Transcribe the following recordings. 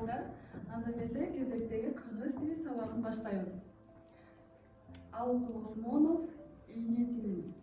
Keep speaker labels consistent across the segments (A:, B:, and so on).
A: балдар, анда эмесе кезектеги кыргыз тили сабагын баштайбыз. Алкул Осмонов, ийне тилим.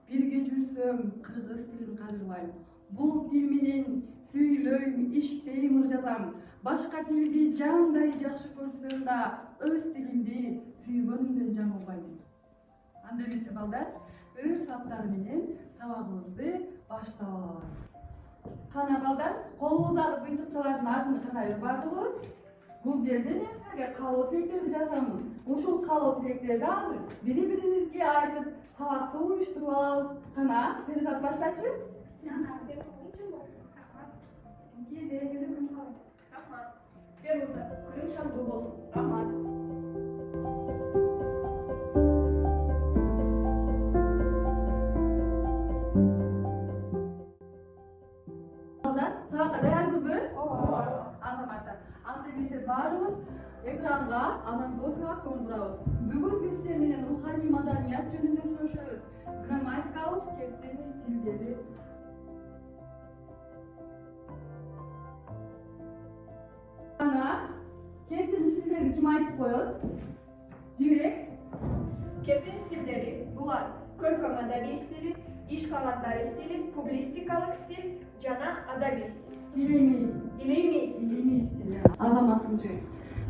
A: Бирге жүрсөм кыргыз тилин кадырлайм. Бул тил менен сүйлөйм, иштейм, жазам. Башка тилди жандай жакшы көрсөм да, өз тилимди сүйгөнүмдөн жаңылбайм. Анда эмесе балдар, ыр саптары менен сабагыбызды баштап алалы. Кана балдар, колуңуздагы быйтыкчалардын атын карайбыз бардыгыбыз. Бул жерде мен силерге каалоо тилектерди жазамын. Ушул каалоо тилектерди азыр бири-биримизге айтып, сабакты уюштуруп алабыз. Кана, Перизат баштачы?
B: Рахмат. Перуза, күнүң шаттуу болсун. Рахмат.
A: Балдар, сабакка даярбызбы? Азаматтар, анда эмесе баарыбыз экранга анан досуга көңүл бурабыз. Бүгүн биз силер менен руханий маданият жөнүндө сүйлөшөбүз. Грамматикабыз, кептин стилдери. Ана, кептин стилдерин ким айтып коет? Жибек?
B: Кептин стилдери булар көркөм адабий стили, иш кагаздары стили, публистикалык стиль жана адабий стиль. Илемей
A: стили. Азаматсынчы.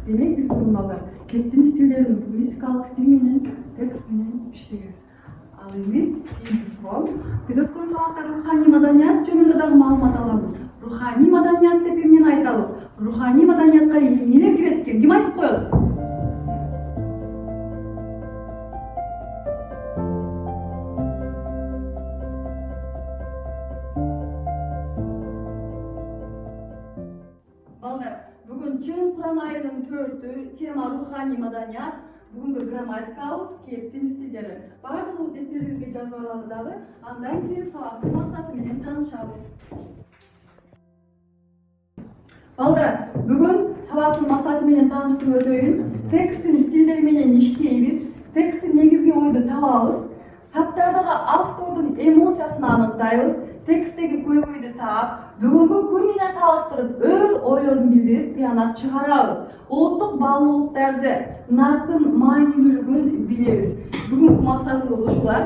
A: Демек биз бүгүн балдар кептин стилдерин публистикалык стиль менен текст менен иштейбиз. Ал эми кийинки суроо. Биз өткөн сабакта руханий маданият жөнүндө дагы маалымат алабыз. Руханий маданият деп эмнени айтабыз? Руханий маданиятка эмнелер кирет экен? Ким айтып коет? Балдар, бүгүн чын Куран айынын 4-ü тема руханий маданият, бүгүнкү грамматикабыз, кептин стилдери. Бардыгыбыз деттерибизге жазып алалы дагы, андан кийин сабактын максаты менен таанышабыз. Балдар, бүгүн сабактын максаты менен тааныштырып өтөйүн. Тексттин стилдери менен иштейбиз, тексттин негизги ойду табабыз, саптардагы автордун эмоциясын аныктайбыз, тексттеги көйгөйдү таап, бүгүнкү күн менен салыштырып өз ойлорун билдирип, тыянак чыгарабыз. Улуттук баалуулуктарды, нарктын маанилүүлүгүн билебиз. Бүгүнкү максатыбыз ушулар.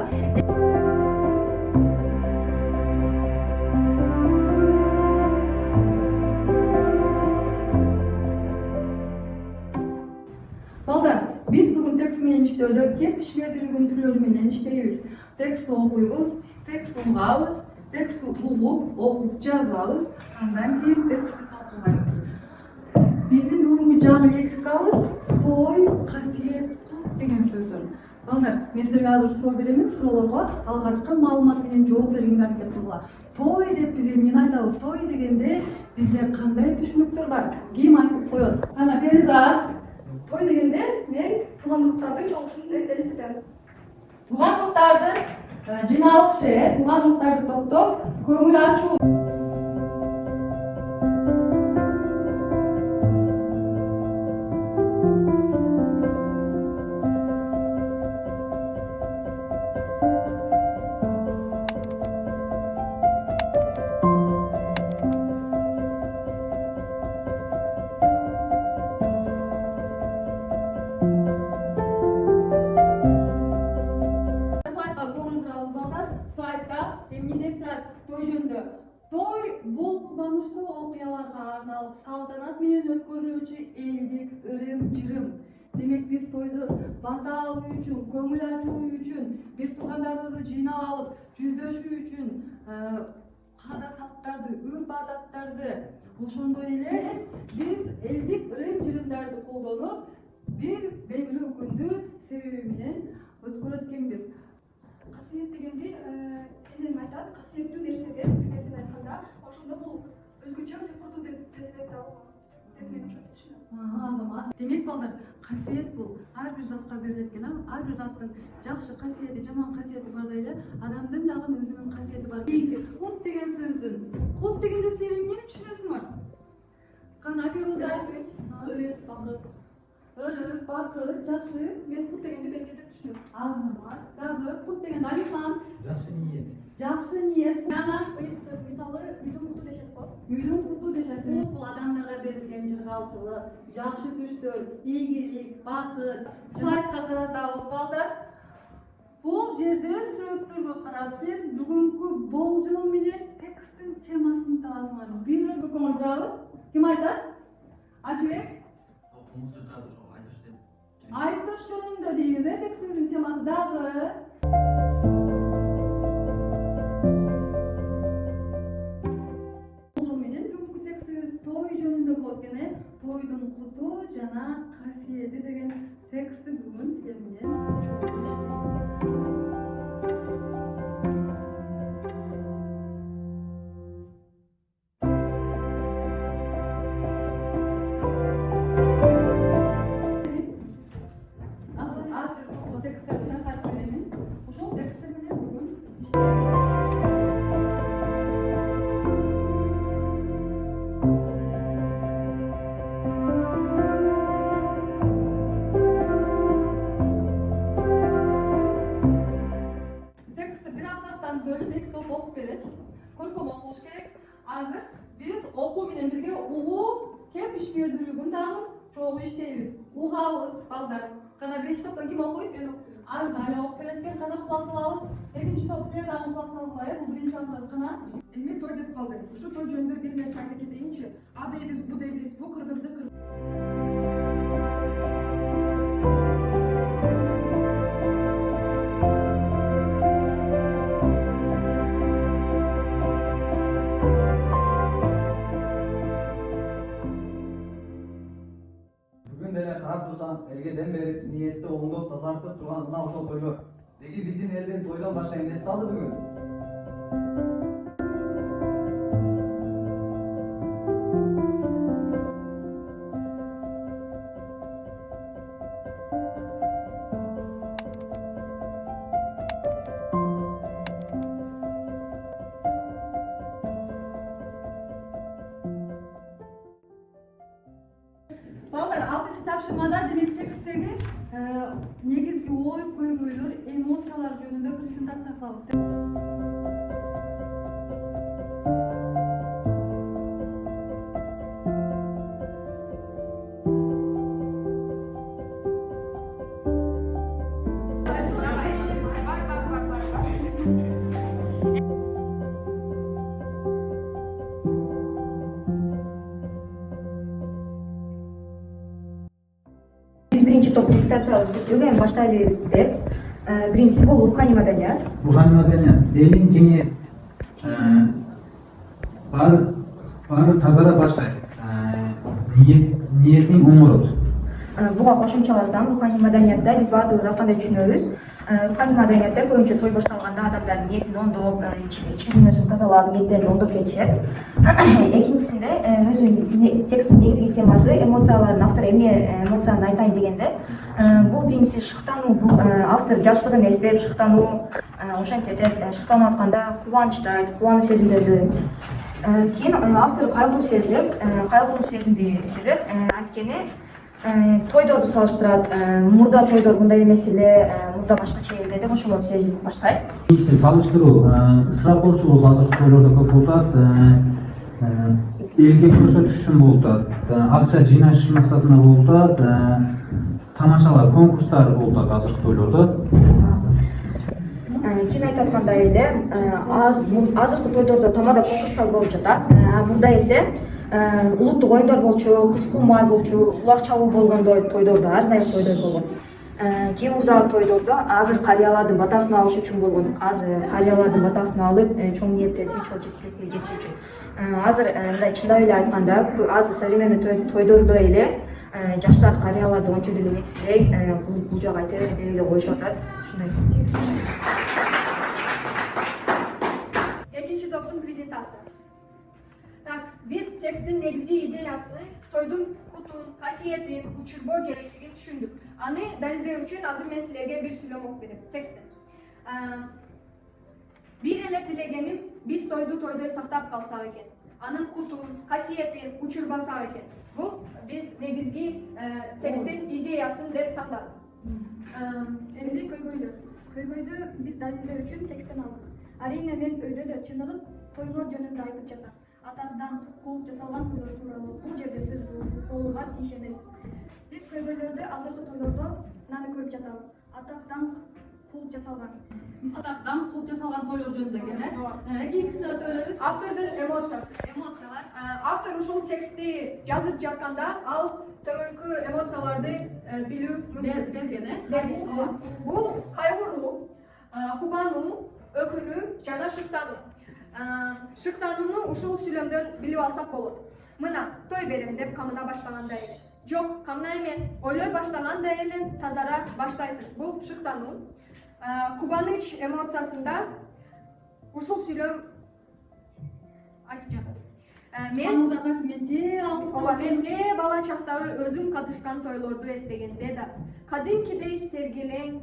A: Балдар, биз бүгүн текст менен иштөөдө кеп ишмердирилген түрлөрү менен иштейбиз. Текстти окуйбуз, текстти угабыз, текстти угуп, окуп жазабыз, андан кийин текстти талкуулайбыз. Биздин бүгүнкү жаңы лексикабыз той, касиет, кут деген сөздөр. Балдар, мен силерге азыр суроо беремин, суроолорго алгачкы маалымат менен жооп бергенге аракет кылгыла. Той деп биз эмнени айтабыз? Той дегенде бизде кандай түшүнүктөр бар? Ким айтып коет? Ана Перизат.
B: Той дегенде мен туугандыктардын чогулушун элестетем.
A: Туугандыктардын жиналышы, туугандыктарды топтоп, көңүл ачуу. Сайтта эмне деп турат той жөнүндө? Той бул кубанычтуу окуяларга арналып салтанат менен өткөрүлүүчү элдик ырым-жырым. Демек биз тойду бата алуу үчүн, көңүл ачуу үчүн, бир туугандарыбызды жыйнап алып, жүздөшүү үчүн каада салттарды, үрп адаттарды, ошондой эле биз элдик ырым-жырымдарды колдонуп, бир белгилүү күндү себеби менен өткөрөт экенбиз.
B: Касиет дегенде сенен айтат, касиеттүү нерседен бир нерсени айтканда, ошондо бул өзгөчө сыйкыртуу деп мен ошентип түшүнөм.
A: Азамат. Демек балдар, касиет бул ар бир затка берилет экен, ар бир заттын жакшы касиети, жаман касиети бардай эле, адамдын дагы өзүнүн касиети бар. Кут деген сөздүн, кут дегенде силер эмнени түшүнөсүңөр? Кана Фируза? Өрөс, бакыт. Өрөс, бакыт, жакшы.
B: Мен кут дегенди белге деп түшүнөм.
A: Азамат, дагы кут деген Алихан.
C: Жакшы ниет.
A: Жакшы ниет. Ана
B: Мисалы, үйдүн куту дешет.
A: үйдүн куту дешет. Бул адамдарга берилген жыргалчылык, жакшы түштөр, ийгилик, бакыт. Слайдка каратабыз балдар. Бул жерде сүрөттөргө карап силер бүгүнкү болжол менен тексттин темасын табасыңар. Бирөөгө көңүл бурабыз. Ким айтат? Ачыбек? Айтыш жөнүндө дейбиз, текстибиздин темасы дагы. Болжол менен бүгүнкү текстибиз той жөнүндө болот экен. Тойдун куту жана касиети деген текстти бүгүн силер менен Азыр биз окуу менен бирге угуп, кеп ишмердүүлүгүн дагы чогуу иштейбиз. Угабыз балдар. Кана биринчи топтон ким окуйт? Мен азыр али окуп береткен, кана кулак салабыз. Экинчи топ силер дагы кулак салгыла, бул биринчи абзац кана.
C: Эми той деп калды. Ушу той жөнүндө бир нерсе айта кетейинчи. А дейбиз, бу дейбиз, бу кыргызды
D: карап турсаң, элге дем берип, ниетти оңдоп, тазартып турган мына ошол тойлор. Деги биздин элдин тойдон башка эмнеси калды бүгүн?
A: Балдар, 6-чы тапшырмада демек тексттеги негизги ой, көйгөйлөр, эмоциялар жөнүндө презентация кылабыз.
E: Birinci top презентациябыз бүттүк, эми баштайлы деп. Биринчиси бул руханий маданият.
F: Руханий маданият элдин кеңи баары тазара баштайт. Ниетин оңорот.
E: Буга кошумчаласам, руханий маданиятта биз баардыгыбыз ар кандай түшүнөбүз. Руханий маданиятта көбүнчө той башталганда адамдар ниетин оңдоп, ички дүйнөсүн тазалап, ниеттерин оңдоп кетишет. Экинчисинде өзү тексттин негизги темасы эмоциялардын автору эмне эмоцияны айтайын дегенде, бул биринчиси шыктануу, бул автор жаштыгын эстеп шыктануу, ошентип шыктанып атканда кубанычтайт, кубаныч сезимдерди. Кийин автор кайгылуу сезимди эстеп, анткени тойдорду салыштырат. Мурда тойдор мындай эмес эле, мурда башкача эле деп ошолорду сезип баштайт.
F: Биринчиси салыштыруу, ысырапчылык азыркы тойлордо көп болуп атат. Элге көрсөтүш үчүн болуп атат. Акча жыйнаш максатында болуп атат. Тамашалар, конкурстар болуп атат азыркы тойлордо.
E: Кийин айтып аткандай эле, азыркы тойлордо тамада конкурстар болуп жатат. Мурда эсе улуттук оюндар болчу, кыз куумай болчу, кулак чабуу болгондой тойлордо, ар дайым тойдор болгон. Кийин мурдагы тойлордо азыр карыялардын батасын алыш үчүн болгон. Азыр карыялардын батасын алып, чоң ниеттерди чоң жетистикке жетиш үчүн. Азыр мындай чындап эле айтканда, азыр современный тойдордо эле жаштар карыяларды ончо деле менсизбей, бул жак айта бер деп эле коюшуп атат. Ушундай.
B: Экинчи топтун презентациясы. Так, биз тексттин негизги идеясын, тойдун кутун, касиетин, учурбоо керектигин түшүндүк. Аны далилдөө үчүн азыр мен силерге бир сүйлөм окуп берем тексттен. Бир эле тилегеним биз тойду тойдой сактап калсак экен. Анын кутун, касиетин учурбасак экен. Бул биз негизги тексттин идеясын деп тандадык.
G: Эмне көйгөйлөр? Көйгөйдү биз далилдөө үчүн тексттен алдык. Арийне мен өйдө да чыныгып тойлор жөнүндө айтып жатам.
B: атактан кулук жасалган тойлор тууралуу бул жерде сөз болууга тийиш эмес. Биз көйгөйлөрдө азыркы тойлордо мынаны көрүп жатабыз. Атактан кулук жасалган.
A: Атактан кулук жасалган тойлор жөнүндө келе. Кийинкисине өтө беребиз.
B: Автордун эмоциясы.
A: Эмоциялар.
B: Автор ушул текстти жазып жатканда ал төмөнкү эмоцияларды билүү берген. Бул кайгыруу, кубануу, өкүнүү жана шыктануу. Шыктанууну ушул сүйлөмдөн билип алсак болот. Мына той берем деп камына баштагандай эле. Жок, камна эмес, ойлой баштагандай эле тазара баштайсың. Бул шыктануу. Кубаныч эмоциясында ушул сүйлөм айтып жатат. Мен бала чактагы өзүм катышкан тойлорду эстегенде да кадимкидей сергелең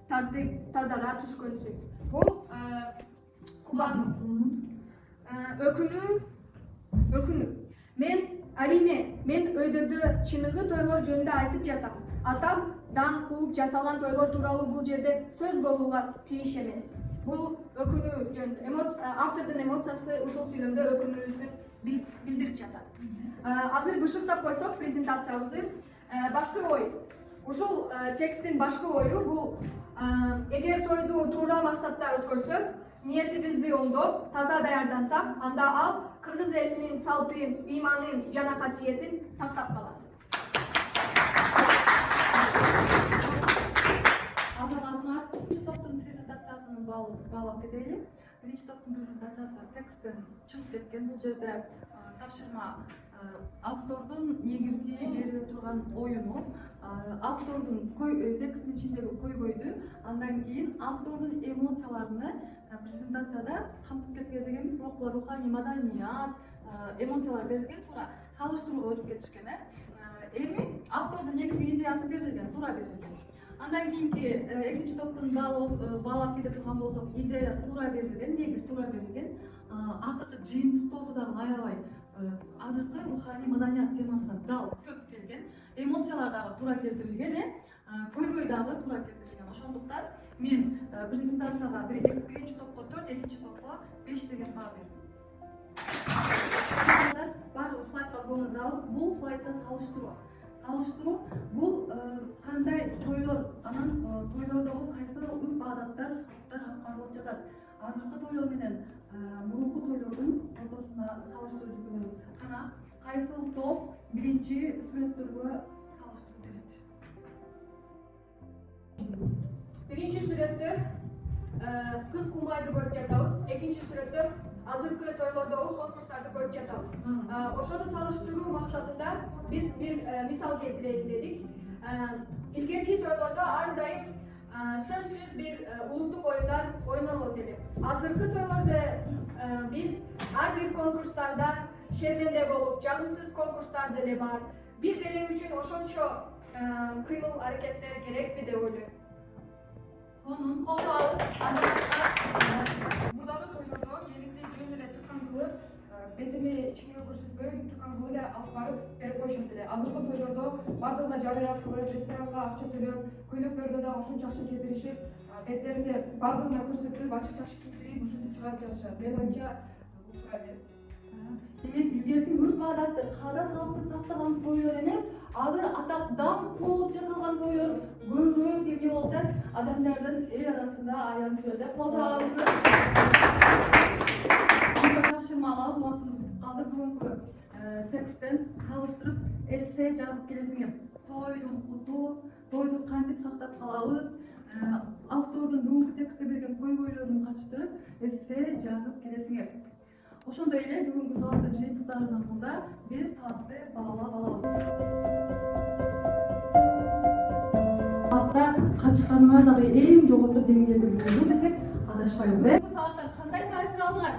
B: тартып тазара түшкөнсүң. Бул кубануу. Өкүнүү. Мен өйдөдө чыныгы тойлор жөнүндө айтып жатам. Атамдан кууп жасалган тойлор тууралуу бул жерде сөз болууга тийиш эмес. Бул өкүнүү жөнүндө. Автордун эмоциясы ушул сүйлөмдө өкүнүүсүн билдирип жатат. Азыр бышыктап койсок презентациябызды, башкы ой. Ушул тексттин башкы ою бул эгер тойду туура максатта өткөрсөк, ниетибизди оңдоп, таза даярдансак, анда ал кыргыз элинин салтын, ыйманын жана касиетин сактап калат.
A: Азыр биринчи топтун презентациясын баалап кетели. Биринчи топтун презентациясы тексттен чыгып кеткен. Бул жерде тапшырма автордун негизги бериле турган оюну, автордун тексттин ичиндеги көйгөйдү, андан кийин автордун эмоцияларыны презентацияда камтып кеткен дегенбиз, бирок булар руханий маданият, эмоциялар берилген, туура салыштырууга өтүп кетишкен. Эми автордун негизги идеясы берилген, туура берилген. Андан кийинки экинчи топтун баалап кете турган болсок, идея туура берилген, негиз туура берилген. Акыркы жыйынтыктоосу дагы аябай азыркы руханий маданият темасына дал көп келген. Эмоциялар дагы туура келтирилген, көйгөй дагы туура келтирилген. Ошондуктан мен презентацияга биринчи топко 4, экинчи топко 5 деген баа бердим. Баардык слайдка көңүл бурабыз. Бул слайдда салыштыруу бул кандай тойлор, анан тойлордогу кайсы үрп адаттар, сүннөттөр аткарылып жатат. Азыркы тойлор менен мурунку тойлордун ортосуна салыштыруу жүргүзөбүз. Кана кайсы топ биринчи сүрөттөргө салыштыруу берет.
B: Биринчи сүрөттө кыз кумайды көрүп жатабыз. Экинчи сүрөттө азыркы тойлордогу конкурстарды көрүп жатабыз. Ошону салыштыруу максатында биз бир мисал келтирели дедик. Илгерки тойлордо ар дайым сөзсүз бир улуттук оюндар ойнолот эле. Азыркы тойлордо биз ар бир конкурстарда шерменде болуп, жагымсыз конкурстар деле бар. Бир белең үчүн ошончо кыймыл аракеттер керекпи деп ойлойм.
A: Сонун колдообуз.
C: Мурдагы тойлордо келинди жөн эле тыкан кылып, бетине ичкиге көрсөтпөй тыкан кылып эле алып барып берип коюшат эле. Азыркы тойлордо бардыгына жарыя кылып, ресторанга акча төлөп, көйлөктөрдө да ошончо акча кетиришип, беттерине бардыгына көрсөтүп, ачык-чачык кийдирип, ушинтип чыгарып жатышат. Менин оюмча бул туура эмес.
A: Демек, илгерки үрп адатты, каада салтты сактаган тойлор эмес, азыр атактан куулуп жасалган тойлор көбүрөөк эмне болуп атат, адамдардын эл арасында аянып жүрөт деп кол чабабыз. Тапшырма алабыз, убактыбыз бүтүп калды. Бүгүнкү тексттен салыштырып эссе жазып келесиңер. Тойдун куту, тойду кантип сактап калабыз, автордун бүгүнкү текстте берген көйгөйлөрүн катыштырып эссе жазып келесиңер. Ошондой эле бүгүнкү сабактын жыйынтыктарынын алдында биз сабакты баалап алабыз. Сабакта катышканыңар дагы эң жогорку деңгээлде болду десек адашпайбыз. Бул сабактан кандай таасир алдыңар?